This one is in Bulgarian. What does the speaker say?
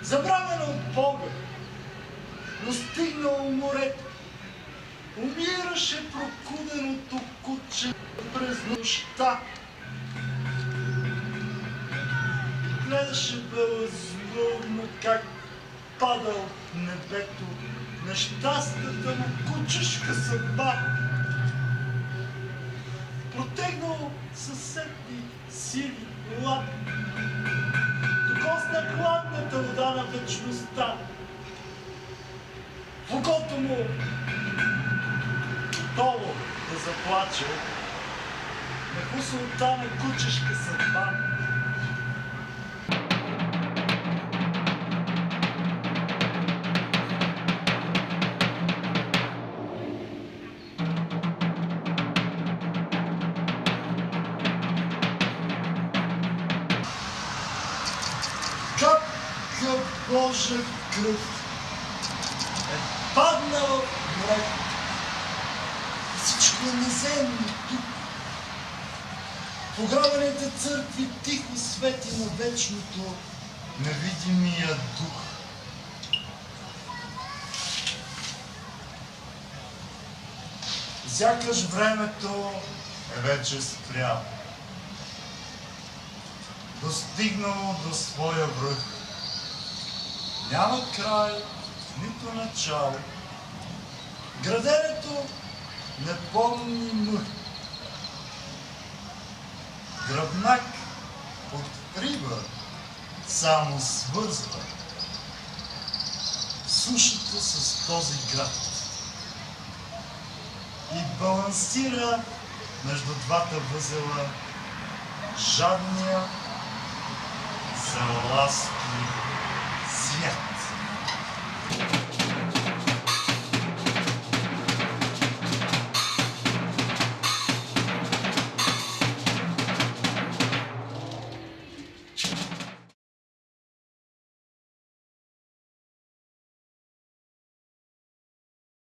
забравено от Бога, но стигнало морето. Умираше прокуденото куче през нощта. Гледаше белозловно как пада от небето нещастната му кучешка съдба. Протегнал съседни сили лапи, докосна хладната вода на вечността. В окото му долу да заплаче на хусолта на кучешка съдба. Капка Божа кръв е паднала в морето. Всичко е неземно тук. В ограбените църкви тихо свети на вечното невидимия дух. Сякаш времето е вече спряло, достигнало до своя връх. Няма край, нито начало. Граденето не помни мъх. Гръбнак от риба само свързва сушата с този град и балансира между двата възела жадния за власт